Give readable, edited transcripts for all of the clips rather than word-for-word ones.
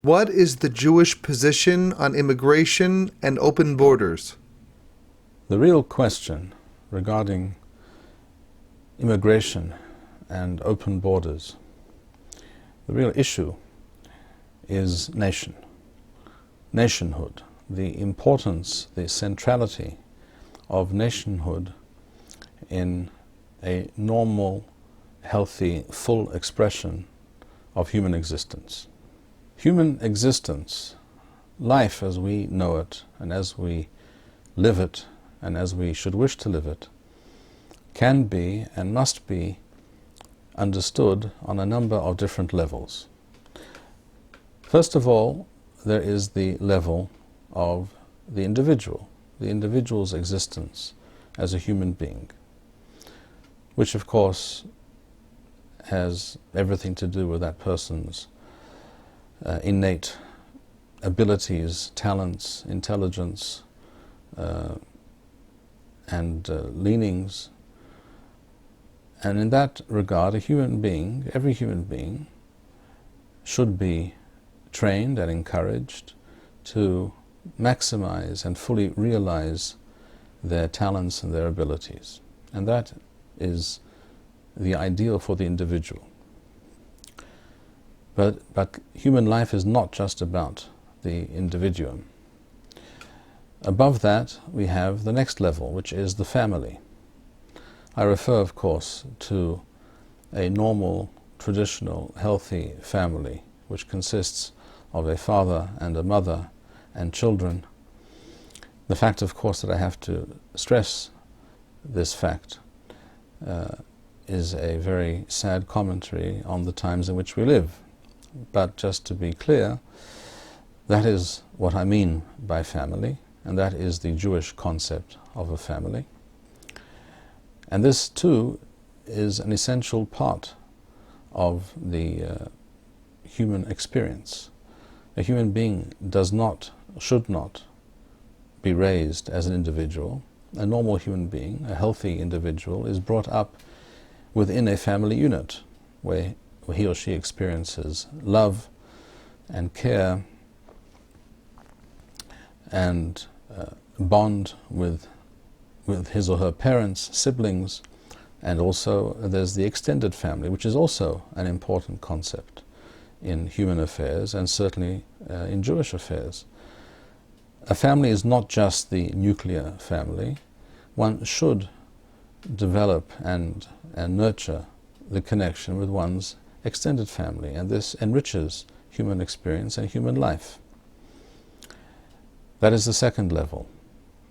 What is the Jewish position on immigration and open borders? The real question regarding immigration and open borders, the real issue is nationhood, the importance, the centrality of nationhood in a normal, healthy, full expression of human existence. Human existence, life as we know it and as we live it and as we should wish to live it, can be and must be understood on a number of different levels. First of all, there is the level of the individual's existence as a human being, which of course has everything to do with that person's innate abilities, talents, intelligence, and leanings. And in that regard, every human being should be trained and encouraged to maximize and fully realize their talents and their abilities. And that is the ideal for the individual. But human life is not just about the individuum. Above that, we have the next level, which is the family. I refer, of course, to a normal, traditional, healthy family, which consists of a father and a mother and children. The fact, of course, that I have to stress this fact is a very sad commentary on the times in which we live. But just to be clear, that is what I mean by family, and that is the Jewish concept of a family. And this too is an essential part of the human experience. A human being should not be raised as an individual. A normal human being, a healthy individual, is brought up within a family unit where he or she experiences love and care and bond with his or her parents, siblings, and also there's the extended family, which is also an important concept in human affairs and certainly in Jewish affairs. A family is not just the nuclear family. One should develop and nurture the connection with one's extended family, and this enriches human experience and human life. That is the second level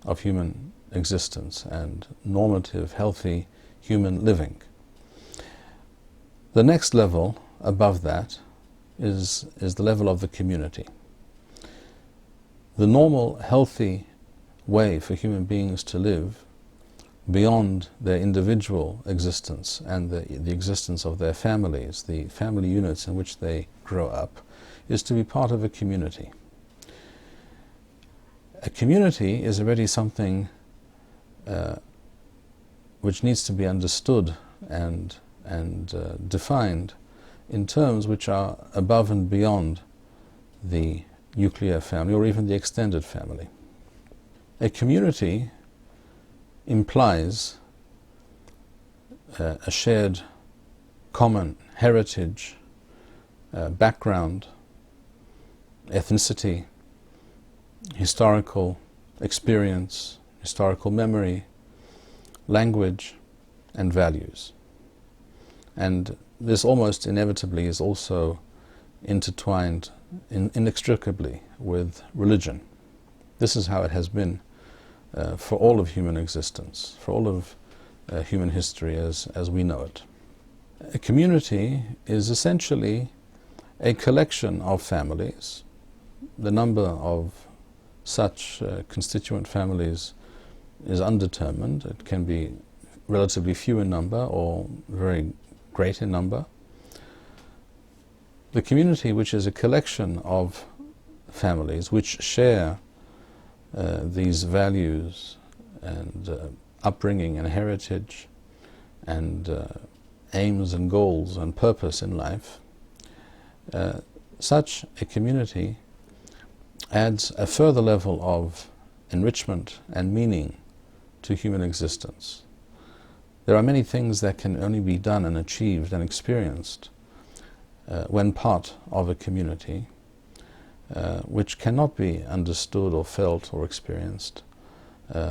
of human existence and normative, healthy human living. The next level above that is the level of the community. The normal, healthy way for human beings to live beyond their individual existence and the existence of their families, the family units in which they grow up, is to be part of a community. A community is already something which needs to be understood and defined in terms which are above and beyond the nuclear family or even the extended family. A community implies a shared common heritage, background, ethnicity, historical experience, historical memory, language, and values. And this almost inevitably is also intertwined inextricably with religion. This is how it has been for all of human existence, for all of human history as we know it. A community is essentially a collection of families. The number of such constituent families is undetermined. It can be relatively few in number or very great in number. The community, which is a collection of families which share these values and upbringing and heritage and aims and goals and purpose in life, such a community adds a further level of enrichment and meaning to human existence. There are many things that can only be done and achieved and experienced when part of a community, which cannot be understood or felt or experienced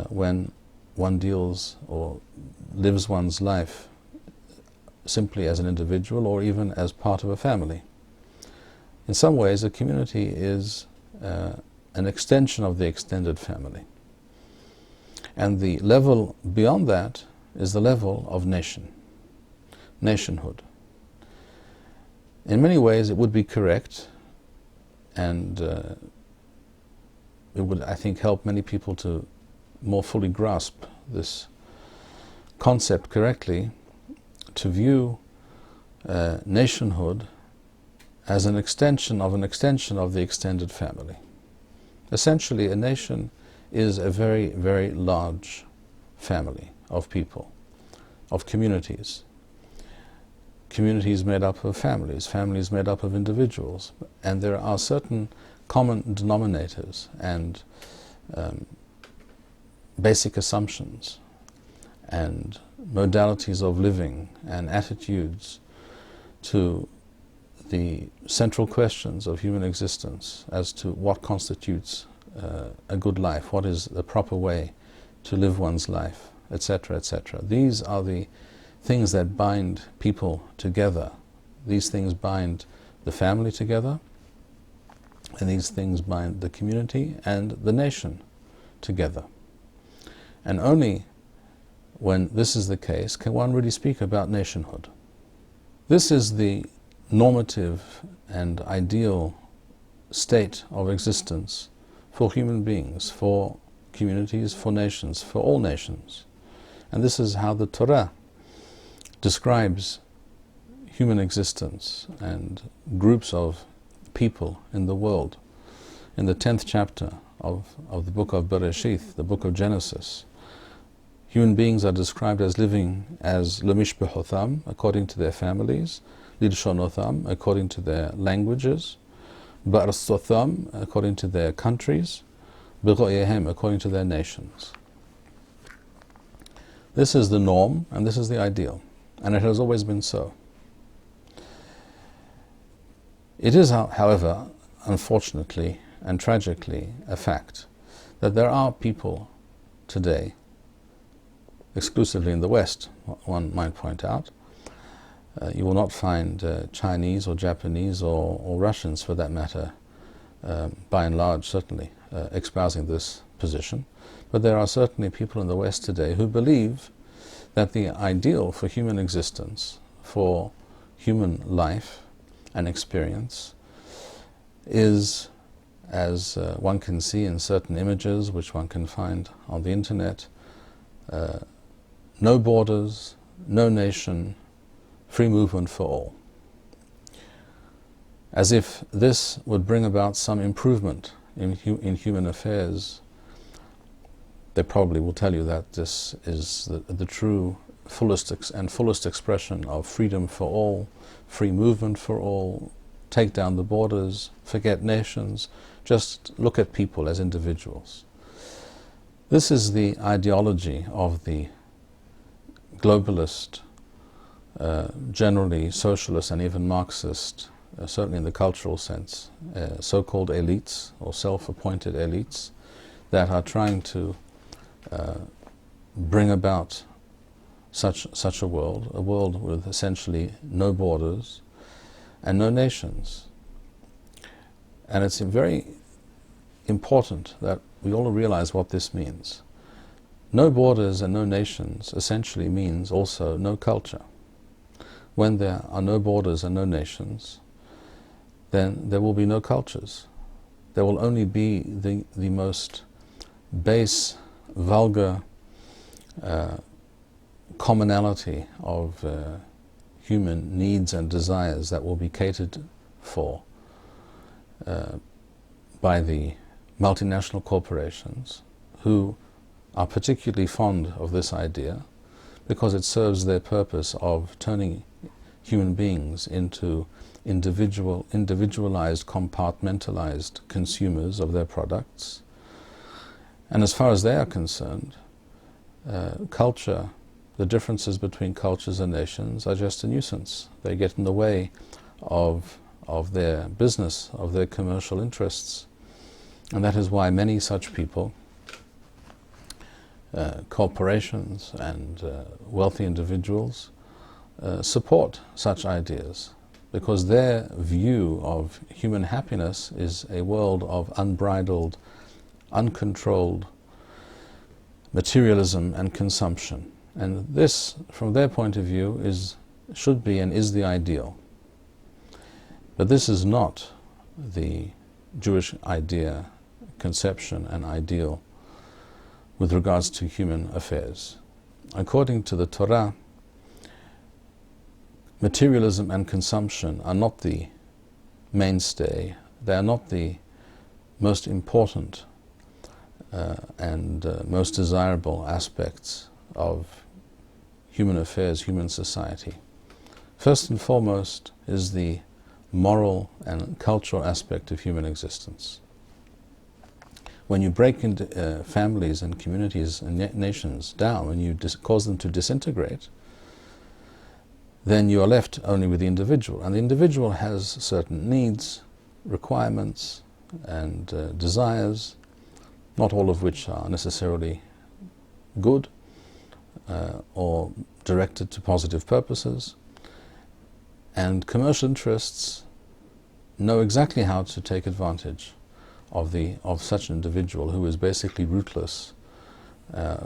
when one deals or lives one's life simply as an individual or even as part of a family. In some ways, a community is an extension of the extended family. And the level beyond that is the level of nationhood. In many ways, it would be correct, and it would, I think, help many people to more fully grasp this concept correctly, to view nationhood as an extension of the extended family. Essentially, a nation is a very, very large family of people, of communities. Communities made up of families, families made up of individuals, and there are certain common denominators and basic assumptions and modalities of living and attitudes to the central questions of human existence as to what constitutes a good life, what is the proper way to live one's life, etc., etc. These are the things that bind people together. These things bind the family together, and these things bind the community and the nation together. And only when this is the case can one really speak about nationhood. This is the normative and ideal state of existence for human beings, for communities, for nations, for all nations. And this is how the Torah describes human existence and groups of people in the world. In the 10th chapter of the book of Bereshith, the book of Genesis, human beings are described as living as lemishbechotham, according to their families, lilshonotham, according to their languages, ba'arsotham, according to their countries, b'goyehem, according to their nations. This is the norm, and this is the ideal, and it has always been so. It is, however, unfortunately and tragically, a fact that there are people today, exclusively in the West, one might point out. You will not find Chinese or Japanese or Russians, for that matter, by and large, certainly, espousing this position. But there are certainly people in the West today who believe that the ideal for human existence, for human life and experience, is, as one can see in certain images which one can find on the internet, no borders, no nation, free movement for all. As if this would bring about some improvement in human affairs. They probably will tell you that this is the true fullest expression of freedom for all, free movement for all, take down the borders, forget nations, just look at people as individuals. This is the ideology of the globalist, generally socialist and even Marxist, certainly in the cultural sense, so-called elites or self-appointed elites that are trying to bring about such a world with essentially no borders and no nations. And it's very important that we all realize what this means. No borders and no nations essentially means also no culture. When there are no borders and no nations, then there will be no cultures. There will only be the most base, vulgar commonality of human needs and desires that will be catered for by the multinational corporations, who are particularly fond of this idea because it serves their purpose of turning human beings into individualized, compartmentalized consumers of their products. And as far as they are concerned, culture, the differences between cultures and nations are just a nuisance. They get in the way of their business, of their commercial interests. And that is why many such people, corporations and wealthy individuals, support such ideas, because their view of human happiness is a world of unbridled, uncontrolled materialism and consumption. And this, from their point of view, should be and is the ideal. But this is not the Jewish idea, conception and ideal with regards to human affairs. According to the Torah, materialism and consumption are not the mainstay, they are not the most important and most desirable aspects of human affairs, human society. First and foremost is the moral and cultural aspect of human existence. When you break into families and communities and nations down, when you cause them to disintegrate, then you are left only with the individual. And the individual has certain needs, requirements, and desires, not all of which are necessarily good or directed to positive purposes. And commercial interests know exactly how to take advantage of such an individual who is basically rootless,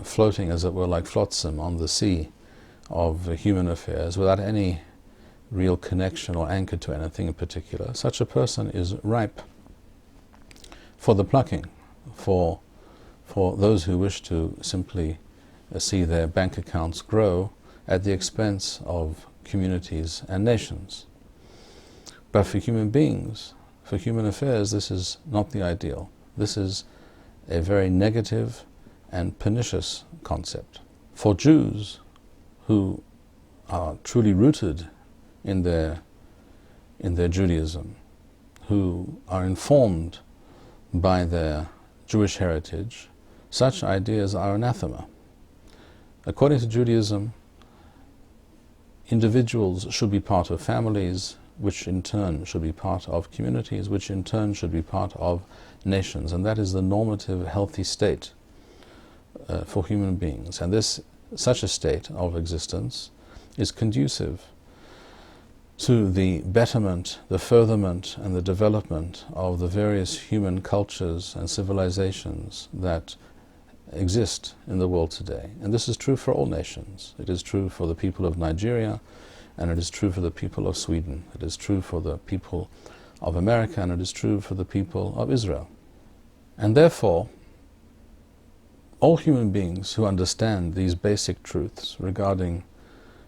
floating, as it were, like flotsam on the sea of human affairs without any real connection or anchor to anything in particular. Such a person is ripe for the plucking, for those who wish to simply see their bank accounts grow at the expense of communities and nations. But for human beings, for human affairs, this is not the ideal. This is a very negative and pernicious concept. For Jews who are truly rooted in their Judaism, who are informed by their Jewish heritage, such ideas are anathema. According to Judaism, individuals should be part of families, which in turn should be part of communities, which in turn should be part of nations. And that is the normative, healthy state for human beings. And such a state of existence is conducive to the betterment, the furtherment, and the development of the various human cultures and civilizations that exist in the world today. And this is true for all nations. It is true for the people of Nigeria, and it is true for the people of Sweden. It is true for the people of America, and it is true for the people of Israel. And therefore, all human beings who understand these basic truths regarding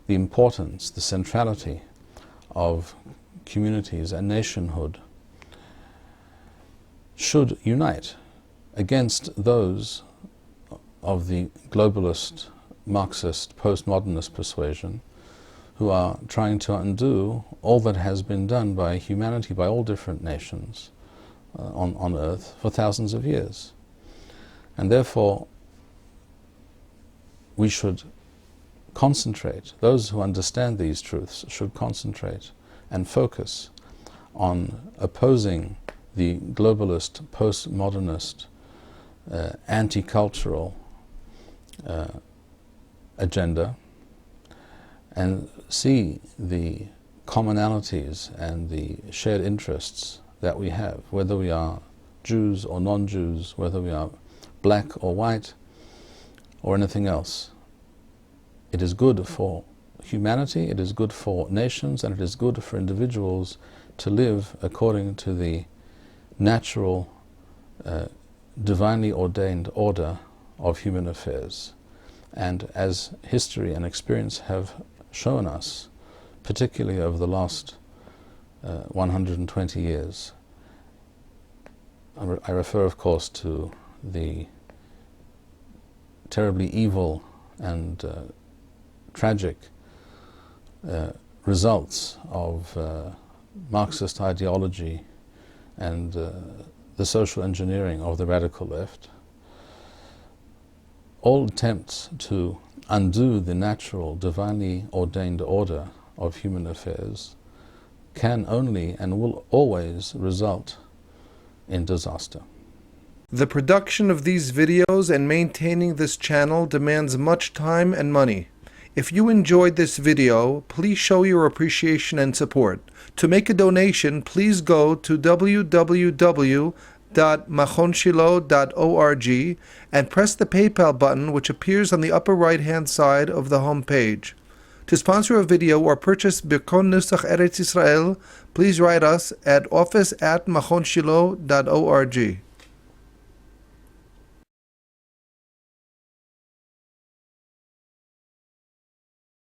the importance, the centrality of communities and nationhood should unite against those of the globalist, Marxist, postmodernist persuasion who are trying to undo all that has been done by humanity, by all different nations on earth for thousands of years. And therefore, we should concentrate, those who understand these truths should concentrate and focus on opposing the globalist, postmodernist, anti-cultural agenda, and see the commonalities and the shared interests that we have, whether we are Jews or non-Jews, whether we are black or white or anything else. It is good for humanity, it is good for nations, and it is good for individuals to live according to the natural, divinely ordained order of human affairs. And as history and experience have shown us, particularly over the last 120 years, I refer, of course, to the terribly evil and tragic results of Marxist ideology and the social engineering of the radical left, all attempts to undo the natural, divinely ordained order of human affairs can only and will always result in disaster. The production of these videos and maintaining this channel demands much time and money. If you enjoyed this video, please show your appreciation and support. To make a donation, please go to www.machonshilo.org and press the PayPal button which appears on the upper right-hand side of the home page. To sponsor a video or purchase Birkon Nusach Eretz Yisrael, please write us at office@machonshilo.org.